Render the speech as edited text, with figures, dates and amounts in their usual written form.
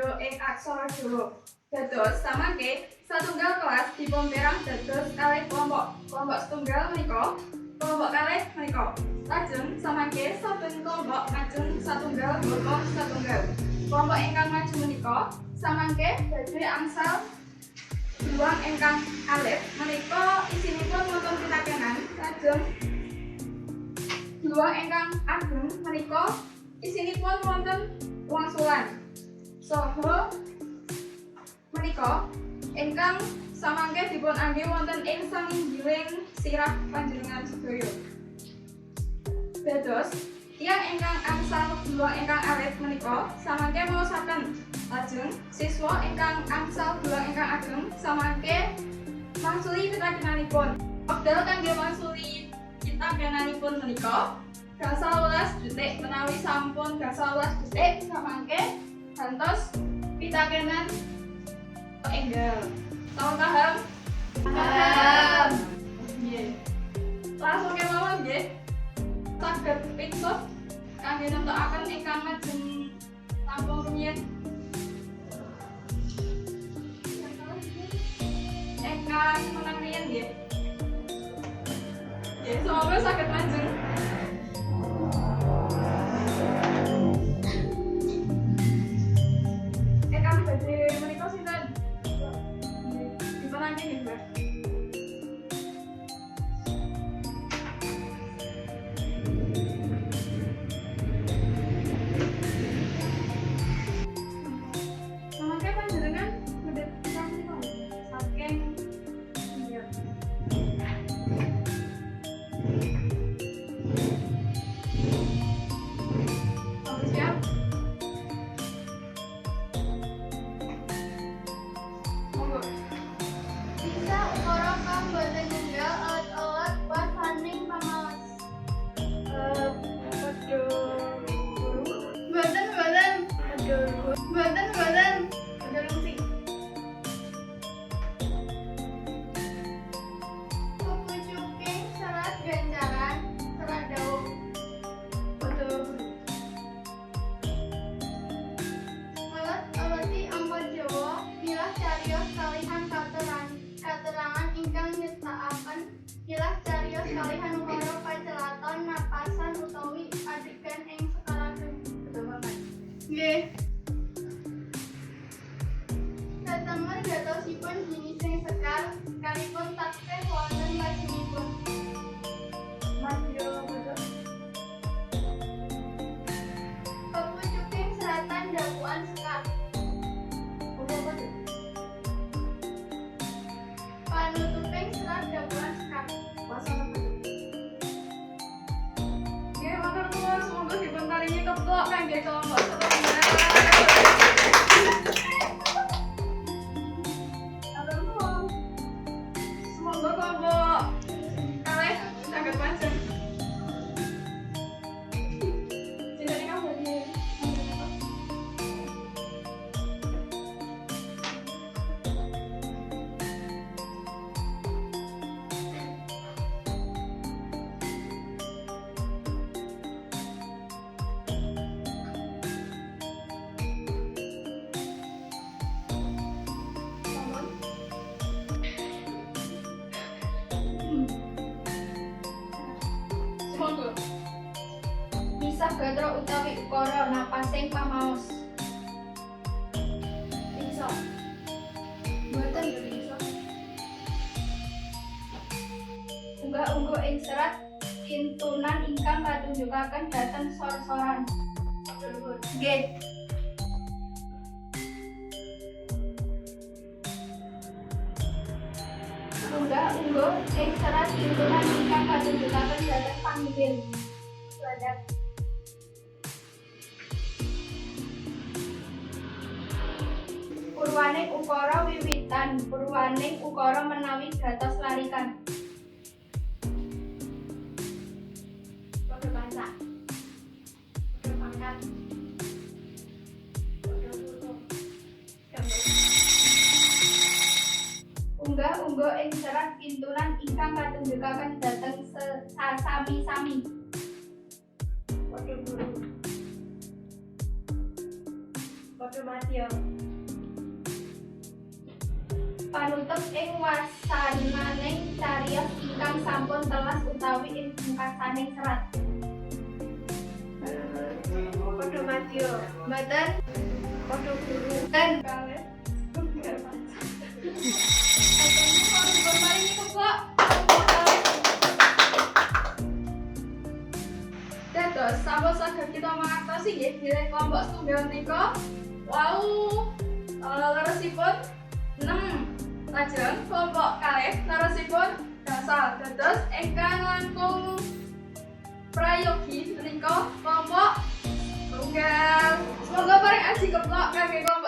Bandha ing aksara Jawa. Dados samangke satunggal kelas dipunpérang dados kalih kelompok. Kelompok setunggal menika, kelompok kalih menika. Lajeng samangke saben kelompok ngajeng satunggal kelompok satunggal. Kelompok ingkang maju menika samangke badhe angsal beruang ingkang alif menika isinipun wonten pitakenan. Lajeng beruang ingkang ageng menika isinipun wonten wangsulan. Saha menika ingkang samangke dipun angge wonten ing sanginggiling sirah panjenengan sedaya. Dados tiyang ingkang angsal beruang ingkang alif menika samangke maosaken. Lajeng siswa ingkang angsal beruang ingkang ageng samangke mangsuli pitakenanipun. Wekdal kangge mangsuli pitakenanipun menika gangsal 12 detik menawi sampun gangsal 12 detik samangke gantos pitakenan enggal. Sampun paham? Paham. Nggih. Langsung kemawon nggih. Saged piksut kangge nemtokaken ingkang lajeng langkung rumiyin. Ingkang menang riyin nggih. Nggih, semoga saged manjeng. Ingkang badhe menika sinten? Nggih, dipunangge nggih, Mbak. Samangke panjenengan medhit pisan niku saking iya. Sampun siap? Monggo. Bisa ukara kang boten nunggal alat-alat wasaning pamaos. Boten. Padha musik. Kepucuking serat ganjaran, serat daun. Padha Alat-alati angkot Jawa, milah cariyos kalihan katerangan ingkang nyetakaken milah cariyos kalihan ukara pacelaton napasan utawi adegan ing sekalaken. betul banget. Nggih. Katenger gatosipun jinising sekar, sekalipun taksih wonten lajengipun. Madya betul. Kepucuking seratan dakwaan sekar. Betul. Panutuping serat dakwaan sekar. Wasana betul. Nggih, matur nuwun semoga dipun paringi keplok kangge kelompok setunggal. Matur nuwun. Semoga kelompok kalih saged manjeng. Sinten ingkang badhe sampun? Monggo. Bisa gatra utawi ukara napasing pamaos. Bisa. Boten bisa. Unggah-ungguh ing serat kintunan ingkang katunjukaken dhateng sor-soran. Nggih. Unggah-ungguh ing serat kintunan ingkang katunjukaken dhateng panginggil. Sladak. Purwaning ukara wiwitan, purwaning ukara menawi dados larikan. Padha pancak. Padha pangkat. Padha tutup. Unggah-ungguh ing serat kintunan ingkang katunjukaken dhateng sasami-sami. Padha guru. Padha Padha madya. Panutup ing wasananing cariyos ingkang sampun telas utawi ing pungkasaning serat. Padha madya. Mboten padha guru. Dan Kalih. Ayo pun maringi keplok. Dados sampun saged kita mangertosi nggih bilih kelompok setunggal menika wau leresipun 6. Lajeng kelompok kalih leresipun gangsal. Dados ingkang langkung prayogi menika kelompok tunggal. Semoga paring aji keplok kangge kelompok